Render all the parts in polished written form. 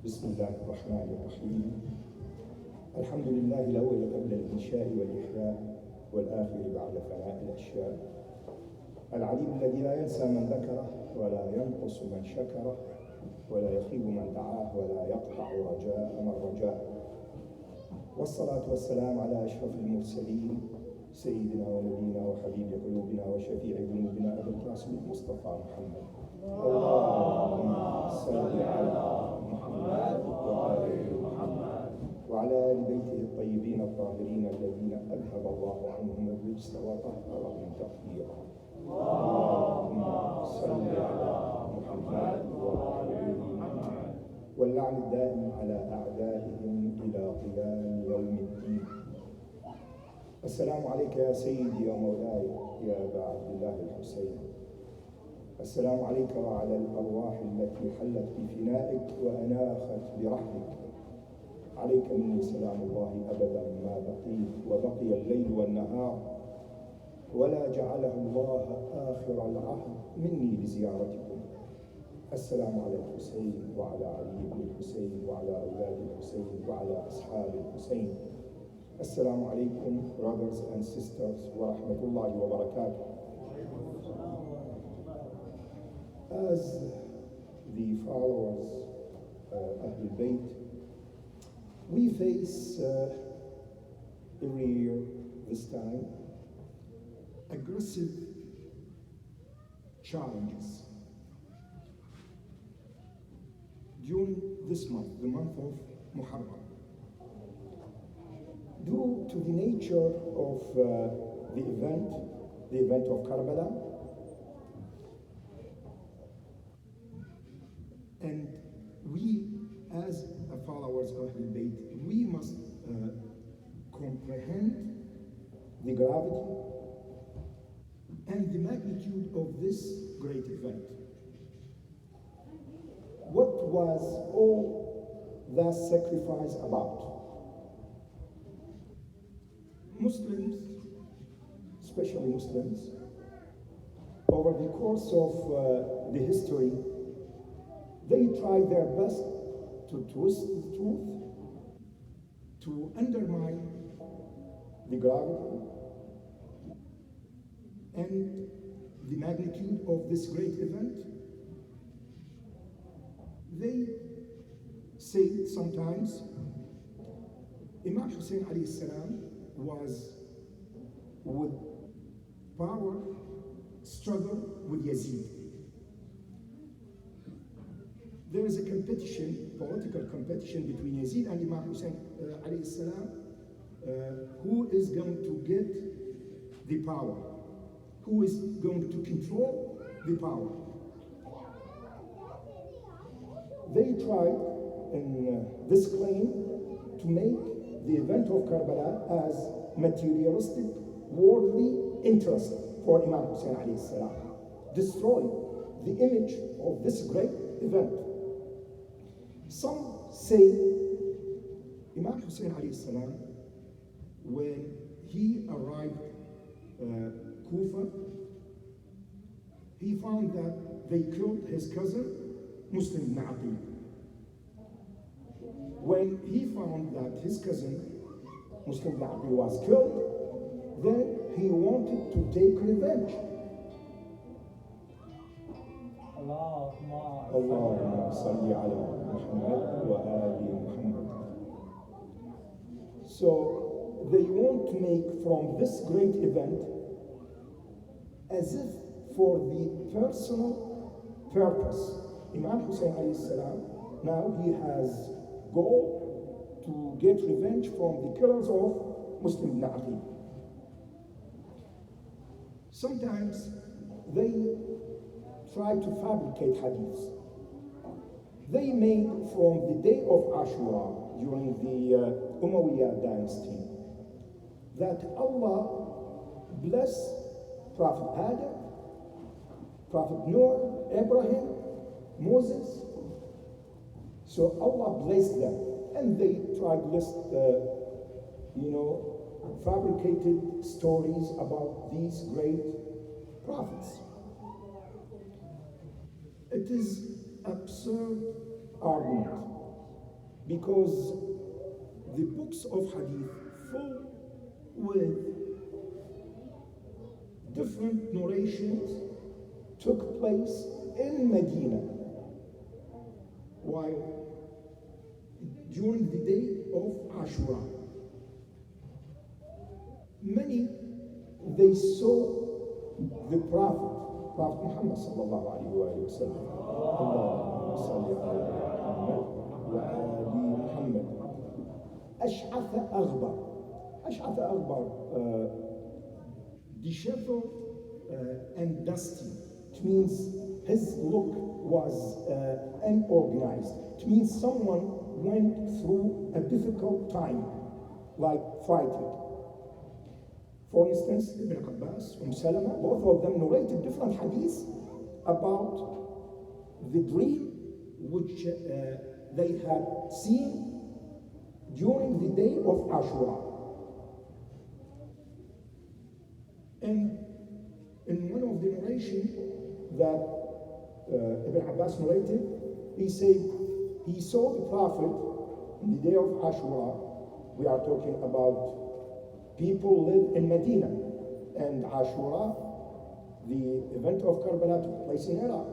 بسم الله الرحمن الرحيم. الحمد لله الأول قبل الإنشاء والإحياء والآخر بعد فناء الأشياء، العليم الذي لا ينسى من ذكره ولا ينقص من شكره ولا يخيب من دعاه ولا يقطع رجاء من رجاه، والصلاة والسلام على أشرف المرسلين سيدنا ونبينا وحبيب قلوبنا وشفيع ذنوبنا أبي القاسم المصطفى محمد. اللهم صل على محمد وآل محمد وعلى آل بيته الطيبين الطاهرين الذين أذهب الله عنهم الرجس وطهرهم تطهيرا. اللهم صل على محمد وآل محمد واللعن الدائم على أعدائهم إلى قيام يوم الدين. السلام عليك يا سيدي ومولاي يا أبا عبد الله الحسين. السلام عليك وعلى الأرواح التي حلت بفنائك وأناخت برحمك. عليك مني سلام الله أبدا ما بقيت وبقي الليل والنهار، ولا جعله الله آخر العهد مني لزيارتكم. السلام على الحسين وعلى علي بن الحسين وعلى أولاد الحسين وعلى أصحاب الحسين. السلام عليكم brothers and sisters ورحمة الله وبركاته. As the followers of the Bayt, we face every year this time aggressive challenges. During this month, the month of Muharram, due to the nature of the event of Karbala, and we as followers of the Bayt, we must comprehend the gravity and the magnitude of this great event. What was all that sacrifice about? Muslims, especially Muslims, over the course of the history, they tried their best to twist the truth, to undermine the gravity and the magnitude of this great event. They say sometimes Imam Hussain alayhi salam was with power struggle with Yazid. There is a competition, political competition between Yazid and Imam Hussain alayhi salam, who is going to get the power, who is going to control the power. They tried in this claim to make the event of Karbala as materialistic, worldly interest for Imam Hussain alayhi salam, destroy the image of this great event. Some say Imam Hussain alayhi salam, when he arrived Kufa, he found that they killed his cousin Muslim ibn Aqil. When he found that his cousin Muslim ibn Aqil was killed, then he wanted to take revenge. Allahumma salli ala Muhammad wa ali Muhammad. So they want to make from this great event as if for the personal purpose. Imam Hussain alayhi salam, now he has goal to get revenge from the killers of Muslim ibn Aqil. Sometimes they try to fabricate hadiths. They made from the day of Ashura during the Umayyad dynasty that Allah bless Prophet Adam, Prophet Noah, Abraham, Moses. So Allah blessed them, and they tried to list, fabricated stories about these great prophets. It is absurd argument because the books of hadith full with different narrations took place in Medina while during the day of Ashura. Many, they saw the Prophet Muhammad sallallahu alayhi wa sallam. Allahumma salli ala Muhammad wa ali Muhammad. Ash'atha aghbar, disheveled and dusty. It means his look was unorganized. It means someone went through a difficult time, like fighting. For instance, Ibn Abbas, Salama, both of them narrated different hadiths about the dream which they had seen during the day of Ashura. And in one of the narrations that Ibn Abbas narrated, he said he saw the Prophet on the day of Ashura. We are talking about people live in Medina, and Ashura, the event of Karbala, took place in Iraq.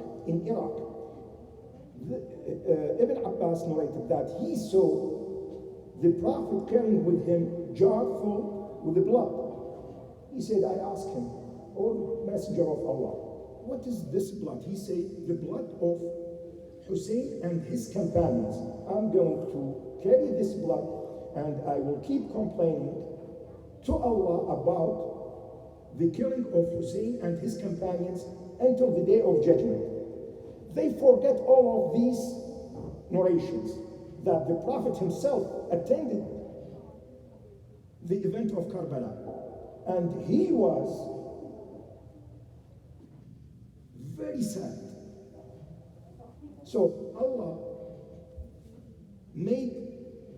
Ibn Abbas narrated that he saw the Prophet carrying with him jar full with the blood. He said, I asked him, "O Messenger of Allah, what is this blood?" He said, "The blood of Hussain and his companions. I'm going to carry this blood and I will keep complaining to Allah about the killing of Hussain and his companions until the day of judgment." They forget all of these narrations that the Prophet himself attended the event of Karbala, and he was very sad. So Allah made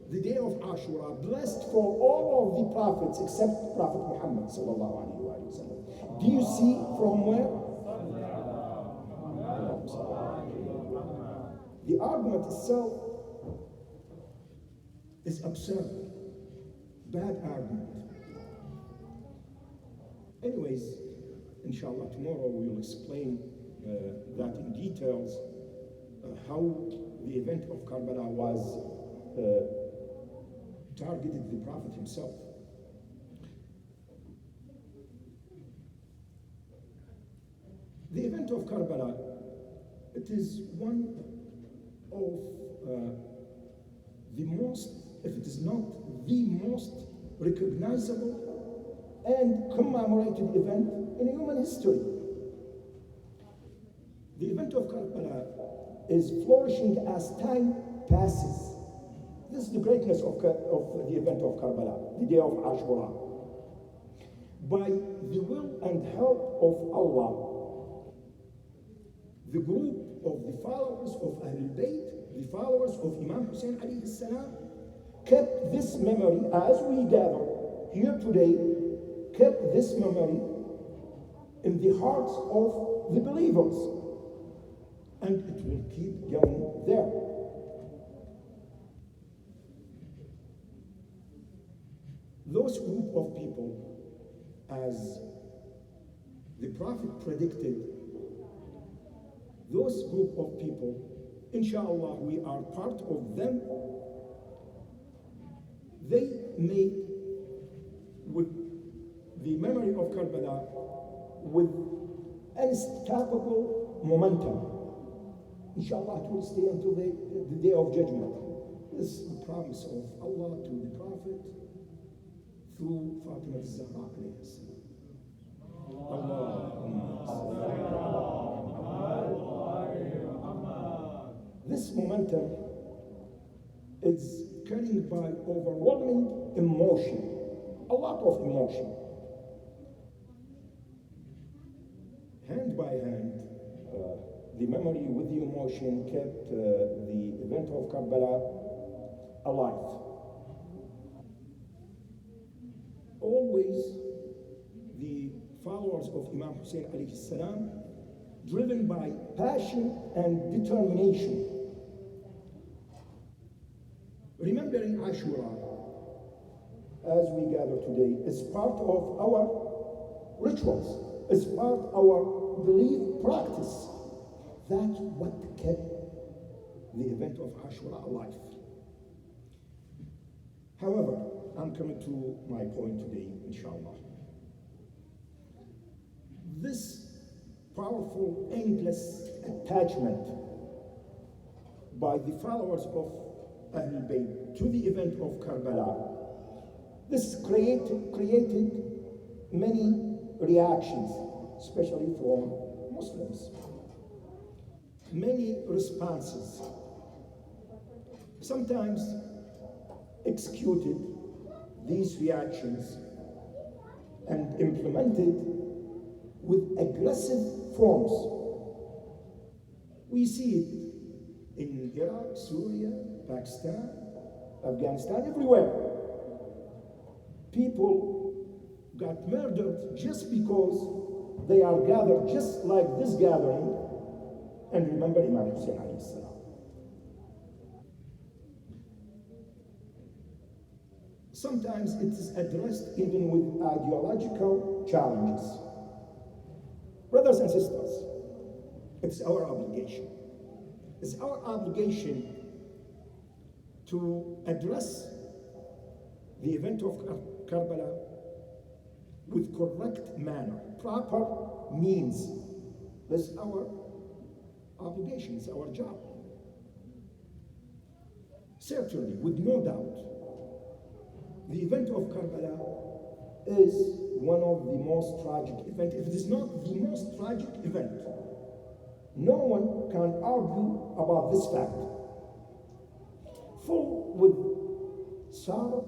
the day of Ashura blessed for all of the prophets except Prophet Muhammad sallallahu alaihi wasallam. Do you see from where? The argument itself is absurd, bad argument. Anyways, inshallah, tomorrow we will explain that in details, how the event of Karbala was targeted the Prophet himself. The event of Karbala, it is one of the most, if it is not the most recognizable and commemorated event in human history. The event of Karbala is flourishing as time passes. This is the greatness of the event of Karbala, the day of Ashura. By the will and help of Allah, the group of the followers of Ahlul Bayt, the followers of Imam Hussain alayhi salam, kept this memory as we gather here today, kept this memory in the hearts of the believers. And it will keep going there. Those group of people, as the Prophet predicted, those group of people, inshallah, we are part of them. They made with the memory of Karbala with unescapable momentum. Inshallah, it will stay until the day of judgment. This is the promise of Allah to the Prophet through Fatima al-Zahra alayhi salam. This momentum is carried by overwhelming emotion, a lot of emotion. Hand by hand, the memory with the emotion kept the event of Karbala alive. Always the followers of Imam Hussain alayhi salam, driven by passion and determination, Remembering Ashura as we gather today is part of our rituals, is part of our belief practice. That's what kept the event of Ashura alive. However, I'm coming to my point today, inshallah. This powerful, endless attachment by the followers of Ahlul Bayt to the event of Karbala, this created many reactions, especially from Muslims. Many responses, sometimes executed these reactions and implemented with aggressive forms. We see it in Iraq, Syria, Pakistan, Afghanistan, everywhere. People got murdered just because they are gathered just like this gathering and remember Imam Hussain alayhi salam. Sometimes it is addressed even with ideological challenges. Brothers and sisters, it's our obligation. It's our obligation to address the event of Karbala with correct manner, proper means. That's our obligation, it's our job. Certainly, with no doubt, the event of Karbala is one of the most tragic events. If it is not the most tragic event, no one can argue about this fact. Full with sorrow,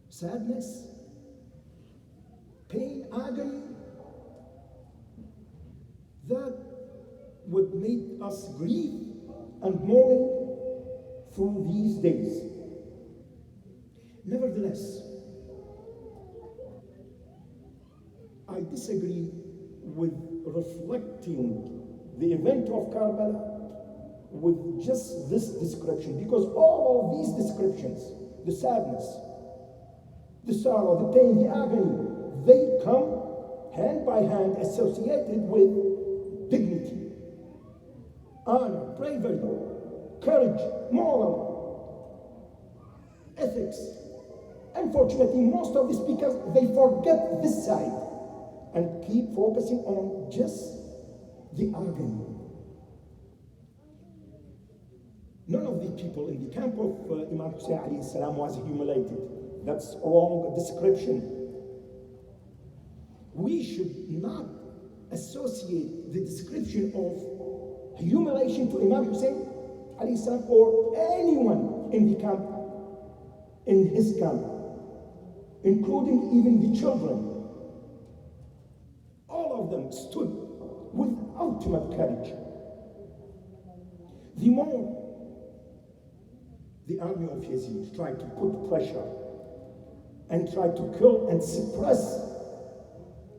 sadness, pain, agony, that would make us grieve and mourn through these days. Nevertheless, I disagree with reflecting the event of Karbala with just this description, because all of these descriptions, the sadness, the sorrow, the pain, the agony, they come hand by hand associated with dignity, honor, bravery, courage, moral, ethics. Unfortunately, most of the speakers, they forget this side and keep focusing on just the agony. None of the people in the camp of Imam Hussain alayhi salam was humiliated. That's a wrong description. We should not associate the description of humiliation to Imam Hussain alayhi salam or anyone in the camp, in his camp, including even the children. All of them stood with ultimate courage. The more the army of Yazid tried to put pressure and tried to kill and suppress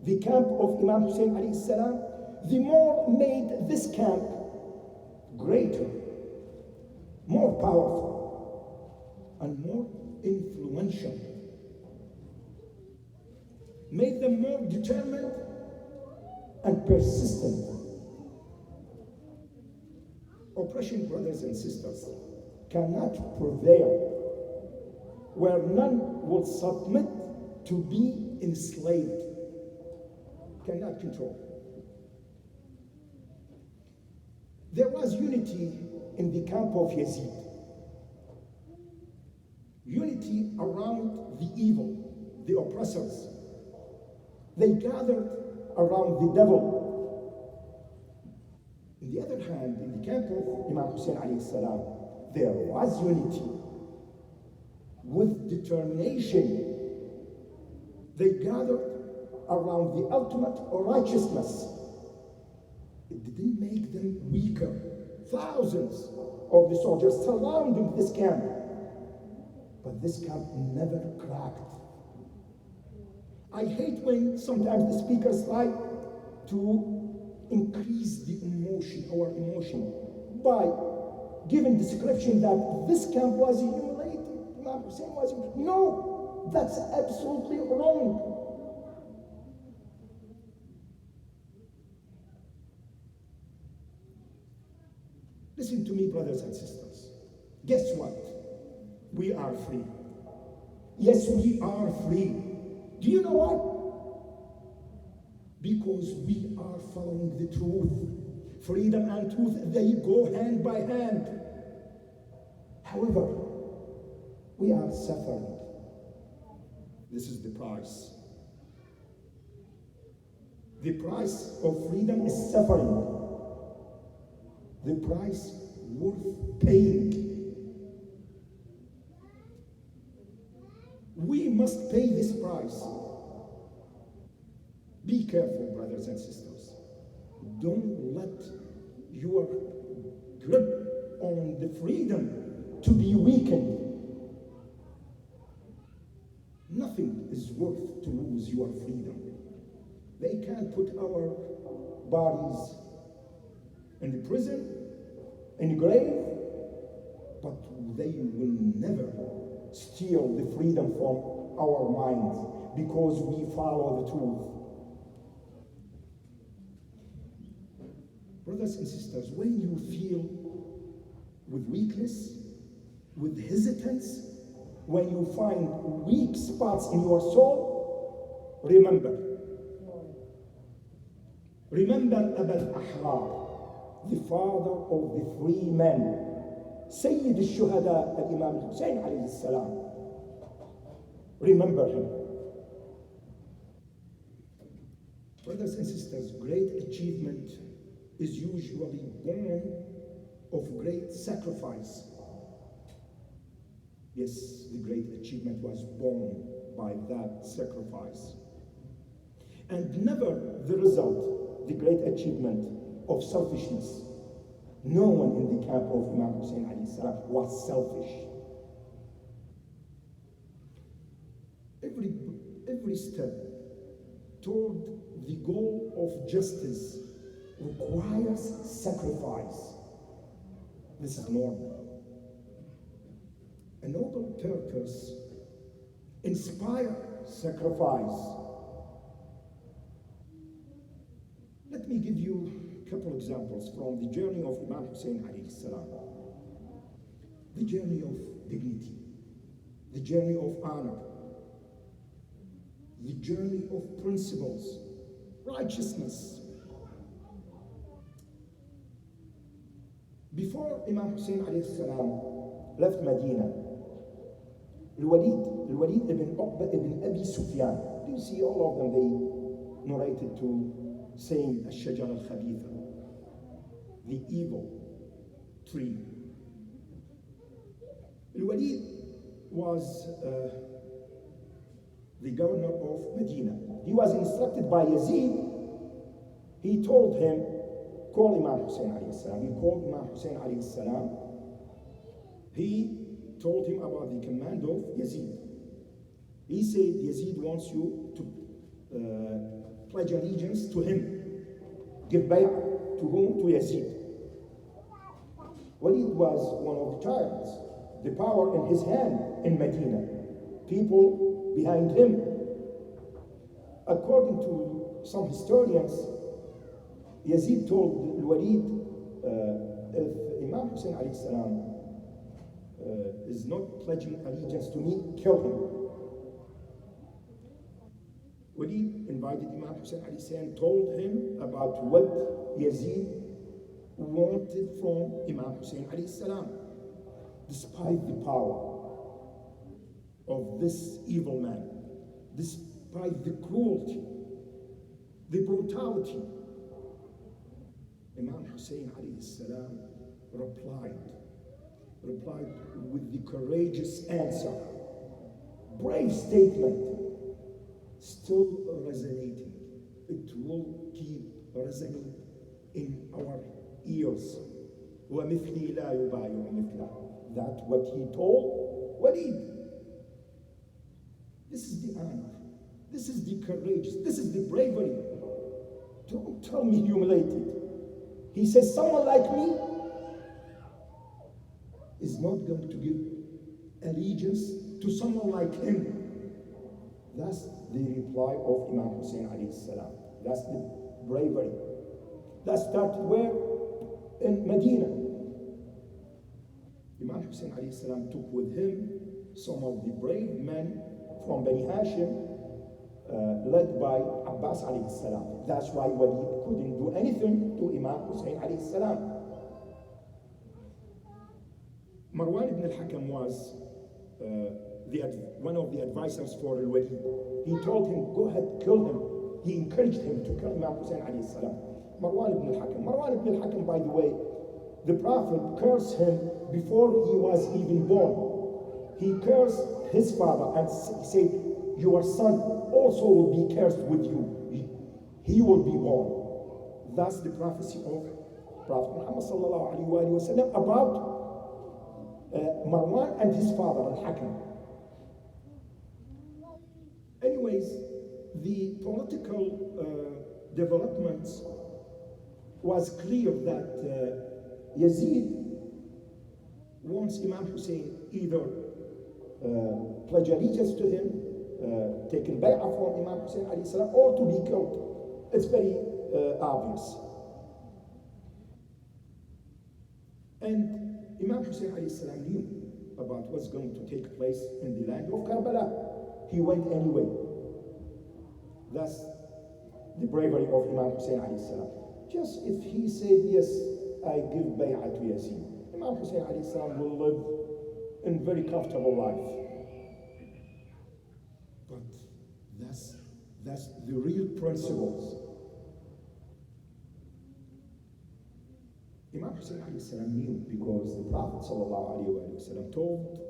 the camp of Imam Hussain alayhi salam, the more made this camp greater, more powerful, and more influential. Made them more determined and persistent. Oppression, brothers and sisters, cannot prevail where none will submit to be enslaved. Cannot control. There was unity in the camp of Yazid. Unity around the evil, the oppressors. They gathered around the devil. On the other hand, in the camp of Imam Hussain alayhi salam, there was unity with determination. They gathered around the ultimate righteousness. It didn't make them weaker. Thousands of the soldiers surrounding this camp, but this camp never cracked. I hate when sometimes the speakers try to increase the emotion, our emotion, by given description that this camp was humiliated, Imam Hussein was humiliated. No, that's absolutely wrong. Listen to me, brothers and sisters. Guess what? We are free. Yes, we are free. Do you know why? Because we are following the truth. Freedom and truth, they go hand by hand. However, we are suffering. This is the price. The price of freedom is suffering. The price worth paying. We must pay this price. Be careful, brothers and sisters. Don't let your grip on the freedom to be weakened. Nothing is worth to lose your freedom. They can't put our bodies in the prison, in the grave, but they will never steal the freedom from our minds because we follow the truth. Brothers and sisters, when you feel with weakness, with hesitance, when you find weak spots in your soul, remember Aba al-Ahrar, the father of the free men, Sayyid al-Shuhada, Imam Hussain alayhi salam. Remember him. Brothers and sisters, great achievement is usually born of great sacrifice. Yes, the great achievement was born by that sacrifice. And never the result, the great achievement of selfishness. No one in the camp of Imam Hussain alayhi salam was selfish. Every step toward the goal of justice requires sacrifice. This is normal. A noble purpose inspires sacrifice. Let me give you a couple examples from the journey of Imam Hussain alayhi salam. The journey of dignity, the journey of honor, the journey of principles, righteousness. Before Imam Hussain alayhi salam left Medina, Al-Walid ibn Uqba ibn Abi Sufyan, do you see all of them? They narrated to saying Ash-Shajar al-Khabitha, the evil tree. Al-Walid was the governor of Medina. He was instructed by Yazid. He told him, call Imam Hussain alayhi salam. He called Imam Hussain alayhi salam. He told him about the command of Yazid. He said Yazid wants you to pledge allegiance to him. Give bay'ah to whom? To Yazid. Walid was one of the giants. The power in his hand in Medina. People behind him. According to some historians, Yazid told Walid, if Imam Hussain alayhi salam is not pledging allegiance to me, kill him. Walid invited Imam Hussain alayhi salam, told him about what Yazid wanted from Imam Hussain alayhi salam. Despite the power of this evil man, despite the cruelty, the brutality, Imam Hussain alayhi salam replied with the courageous answer, brave statement, still resonating. It will keep resonating in our ears. وَمِثْلِي لَا يُبَايُعُ مِثْلَهُ. That's what he told Walid. This is the honor. This is the courage. This is the bravery. Don't tell me humiliated. He says, someone like me, is not going to give allegiance to someone like him. That's the reply of Imam Hussain alayhi salam. That's the bravery. That started where? In Medina. Imam Hussain alayhi salam took with him some of the brave men from Bani Hashim, led by Abbas alayhi salam. That's why Walid couldn't do anything to Imam Hussain alayhi salam. Marwan ibn al-Hakam was one of the advisors for al-Walid. He told him, go ahead, kill him. He encouraged him to kill Imam Hussain alayhi salam. Marwan ibn al-Hakam. Marwan ibn al-Hakam, by the way, the Prophet cursed him before he was even born. He cursed his father and he said, your son also will be cursed with you. He will be born. That's the prophecy of Prophet Muhammad sallallahu alaihi wasallam about Marwan and his father, al-Hakam. Anyways, the political developments was clear that Yazid wants Imam Hussain either pledge allegiance to him, taken bay'ah from Imam Hussain alayhi salam, or to be killed. It's very obvious. And Imam Hussain alayhi salam knew about what's going to take place in the land of Karbala. He went anyway. That's the bravery of Imam Hussain alayhi salam. Just if he said, yes, I give bay'ah to Yazid, Imam Hussain alayhi salam will live in very comfortable life. But that's the real principles. Imam Hussain alayhi salam knew because the Prophet sallallahu alayhi wa sallam told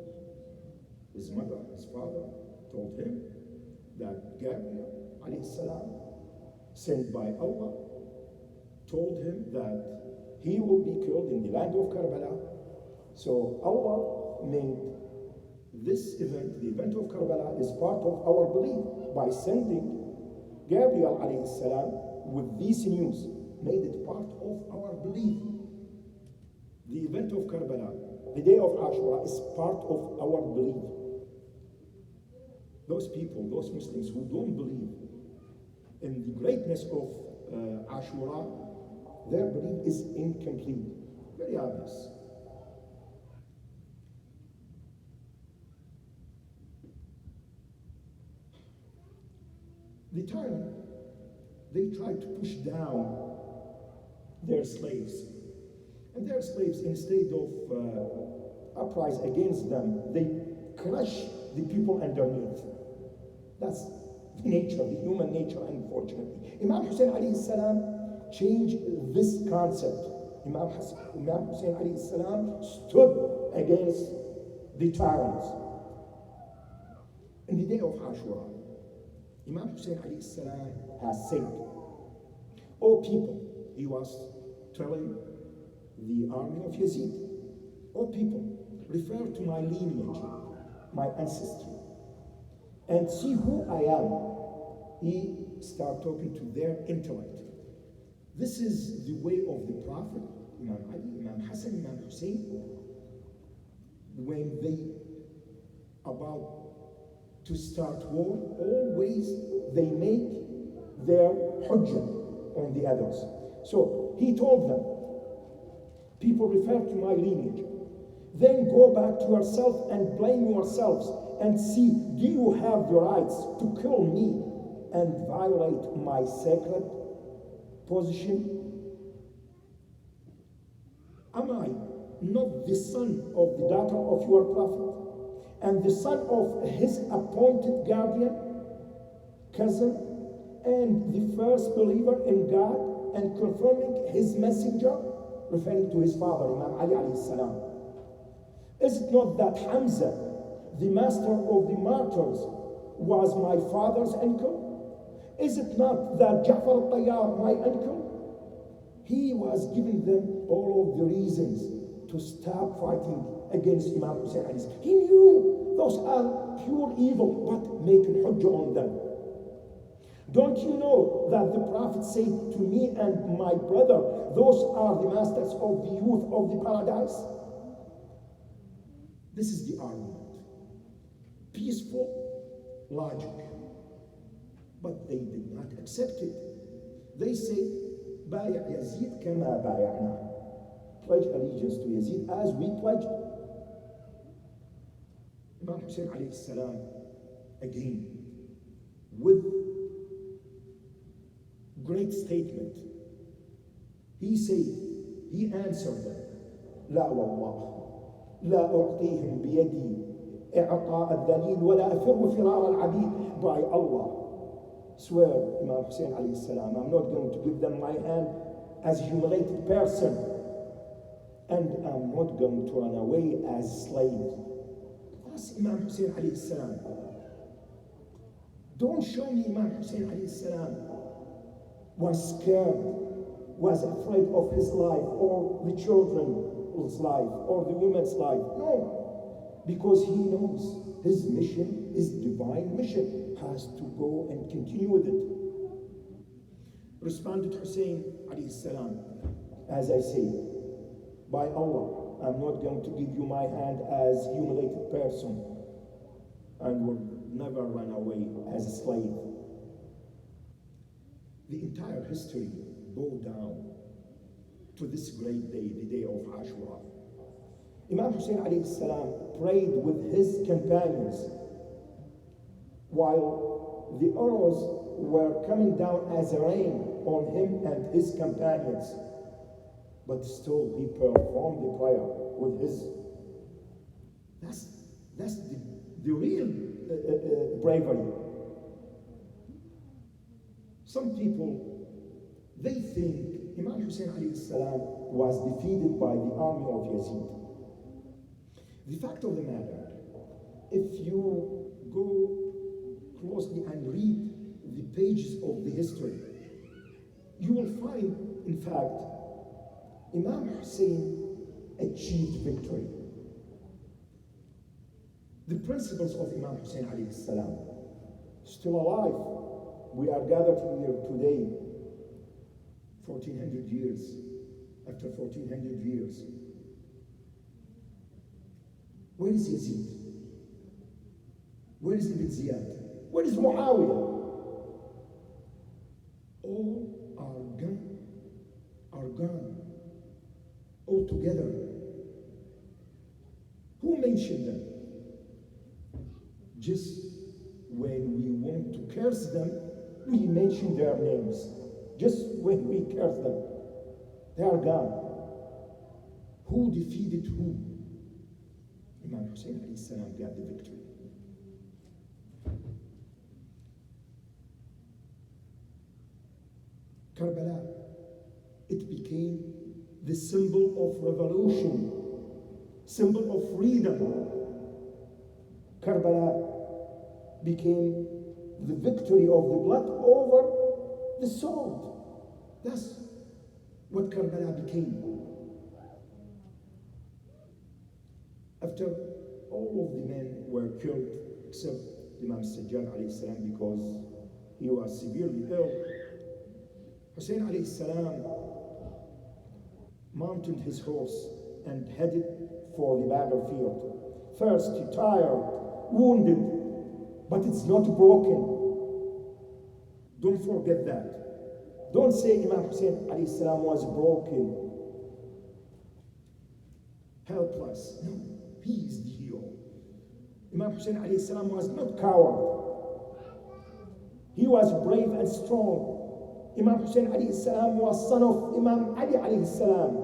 his mother, his father, told him that Gabriel alayhi salam, sent by Allah, told him that he will be killed in the land of Karbala. So Allah made this event, the event of Karbala, is part of our belief by sending Gabriel alayhi salam with this news, made it part of our belief. The event of Karbala, the day of Ashura, is part of our belief. Those people, those Muslims who don't believe in the greatness of Ashura, their belief is incomplete. Very obvious. The tyrant, they tried to push down their slaves. And their slaves, instead of uprise against them, they crush the people underneath. That's the nature, the human nature, unfortunately. Imam Hussain alayhi salam changed this concept. Imam Hussain alayhi salam stood against the tyrants. In the day of Ashura, Imam Hussain alayhi salam has said, "O people," he was telling the army of Yazid, "O people, refer to my lineage, my ancestry, and see who I am." He started talking to their intellect. This is the way of the Prophet, Imam Ali, Imam Hassan, Imam Hussein, when they about to start war, always they make their hujjah on the others. So he told them, people refer to my lineage. Then go back to yourself and blame yourselves and see, do you have the rights to kill me and violate my sacred position? Am I not the son of the daughter of your prophet and the son of his appointed guardian, cousin, and the first believer in God and confirming his messenger, referring to his father, Imam Ali alayhi salam? Is it not that Hamza, the master of the martyrs, was my father's uncle? Is it not that Ja'far al-Tayyar, my uncle? He was giving them all of the reasons to stop fighting against Imam Hussain alayhi salam. He knew those are pure evil, but making hujjah on them. Don't you know that the Prophet said to me and my brother, those are the masters of the youth of the paradise? This is the argument. Peaceful logic. But they did not accept it. They say, بايع يزيد كما بايعنا. Pledge allegiance to Yazid as we pledged. Imam Hussain alayhi salam, again, with great statement, he said, he answered them, لا والله لا أعطيهم بيدي إعطاء الذليل ولا أفر فرار العبيد. By Allah, swear, Imam Hussain alayhi salam, I'm not going to give them my hand as a humiliated person, and I'm not going to run away as slave. Ask Imam Hussain alayhi salam. Don't show me Imam Hussain alayhi salam was scared, was afraid of his life or the children's life or the women's life. No, because he knows his mission is divine mission, has to go and continue with it. Responded Hussain alayhi salam, as I say, by Allah, I'm not going to give you my hand as a humiliated person and will never run away as a slave. The entire history bowed down to this great day, the day of Ashura. Imam Hussain alayhi salam prayed with his companions while the arrows were coming down as a rain on him and his companions. But still he performed the prayer with his. That's the real bravery. Some people, they think Imam Hussain alayhi salam was defeated by the army of Yazid. The fact of the matter, if you go closely and read the pages of the history, you will find, in fact, Imam Hussain achieved victory. The principles of Imam Hussain alayhi salam still alive. We are gathered here today, 1400 years, after 1400 years. Where is Yazid? Where is Ibn Ziyad? Where is Muawiyah? All are gone, all together. Who mentioned them? Just when we want to curse them, we mention their names. Just when we curse them, they are gone. Who defeated who? Imam Hussain alayhi salam got the victory. Karbala, it became the symbol of revolution, symbol of freedom. Karbala became the victory of the blood over the sword. That's what Karbala became. After all of the men were killed, except Imam Sajjad alayhi salam, because he was severely ill, Hussain alayhi salam mounted his horse and headed for the battlefield. First, he tired, wounded, but it's not broken. Don't forget that. Don't say Imam Hussain alayhi salam was broken, helpless. No, he is the hero. Imam Hussain alayhi salam was not coward. He was brave and strong. Imam Hussain alayhi salam was son of Imam Ali alayhi salam.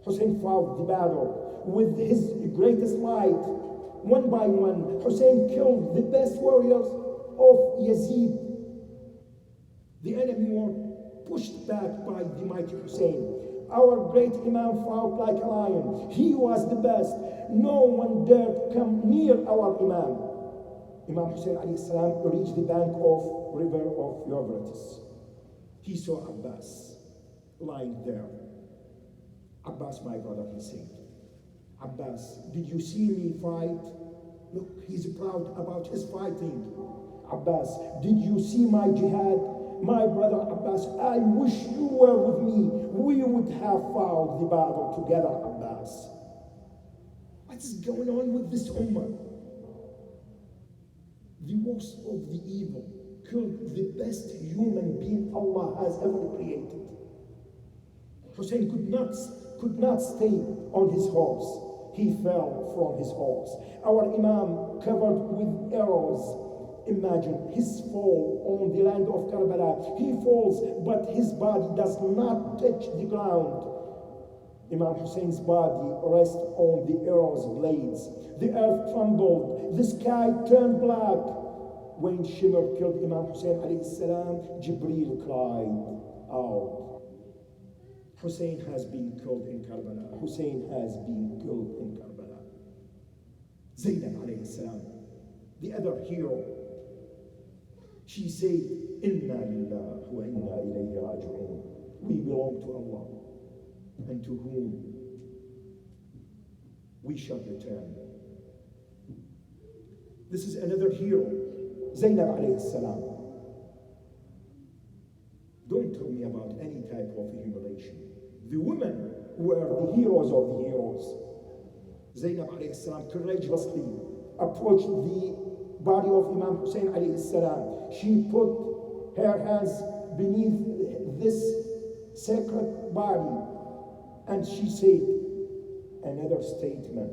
Hussain fought the battle with his greatest might. One by one, Hussain killed the best warriors of Yazid. The enemy were pushed back by the mighty Hussain. Our great Imam fought like a lion. He was the best. No one dared come near our Imam. Imam Hussain alayhi salam reached the bank of river of Euphrates. He saw Abbas lying there. Abbas, my brother, he said, Abbas, did you see me fight? Look, he's proud about his fighting. Abbas, did you see my jihad? My brother Abbas, I wish you were with me. We would have fought the battle together, Abbas. What is going on with this ummah? The worst of the evil killed the best human being Allah has ever created. Hussein could not stay on his horse. He fell from his horse. Our Imam covered with arrows. Imagine his fall on the land of Karbala. He falls, but his body does not touch the ground. Imam Hussein's body rests on the arrow's blades. The earth trembled. The sky turned black. When Shimr killed Imam Hussein alayhi salam, Jibreel cried out, Hussein has been killed in Karbala. Hussein has been killed in Karbala. Zainab alayhi salam, the other hero, she said, Inna lillah wa inna ilayhi raji'un. We belong to Allah, and to whom we shall return. This is another hero, Zainab alayhi salam. Don't tell me about any type of humiliation. The women were the heroes of the heroes. Zainab alayhi salam courageously approached the body of Imam Hussein alayhi salam. She put her hands beneath this sacred body and she said, another statement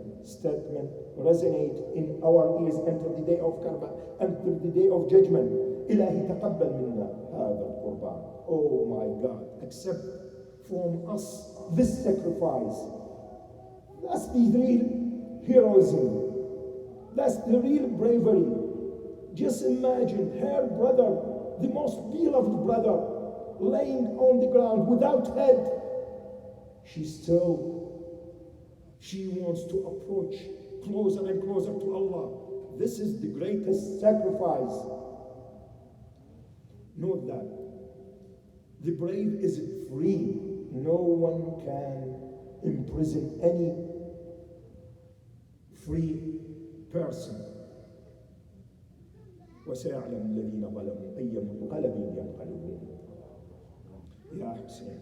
resonate in our ears until the day of Karbala, until the day of judgment. Ilahi taqabbal minna hadha al-qurban. Oh my God, accept from us this sacrifice. That's the real heroism. That's the real bravery. Just imagine her brother, the most beloved brother, laying on the ground without head. She wants to approach closer and closer to Allah. This is the greatest sacrifice. Note that the brave is free. No one can imprison any free person. وسيعلم الذين ظلموا أي منقلب ينقلبون. يا حسين